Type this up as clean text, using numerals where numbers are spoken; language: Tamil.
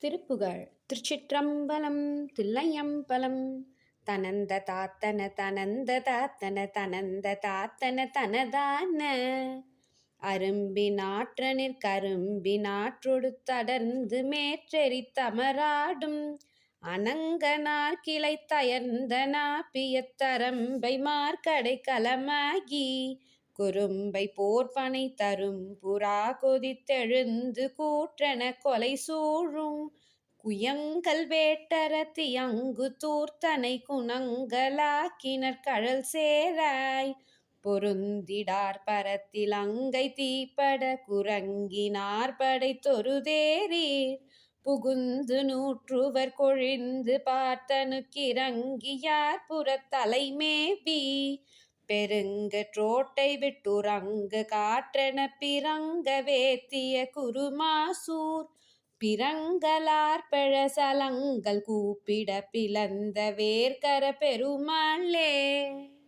திருப்புகழ். திருச்சிற்றம்பலம். தில்லையம்பலம். தனந்த தாத்தன தனந்த தாத்தன தனந்த தாத்தன தனதான அரும்பினாற்றனிற் கரும்பினாற்றொடுத்தடர்ந்து மேற்றெறி தமராடும் அனங்கனார் கிளை தயர்ந்த நாப்பியத்தரம்பை மார்க்கடை கலமாகி குறும்பை போர்பனை தரும் புறா கொதித்தெழுந்து கூற்றென கொலை சூழும் குயங்கல் வேட்டர தியங்கு தூர்த்தனை குணங்களாக்கினர் கழல் சேராய் பொருந்திடார் பரத்தில் அங்கை தீப்பட குரங்கினார் படை தொருதேரீர் புகுந்து நூற்றுவர் கொழிந்து பார்த்தனுக்கிறங்கியார் புறத்தலைமேவி பெருங்கற்றோட்டை விட்டுறங்கு காற்றென பிறங்க வேத்திய குருமாசூர் பிறங்கலார் பெழசலங்கள் கூப்பிட பிளந்த வேர்க்கர பெருமாளே.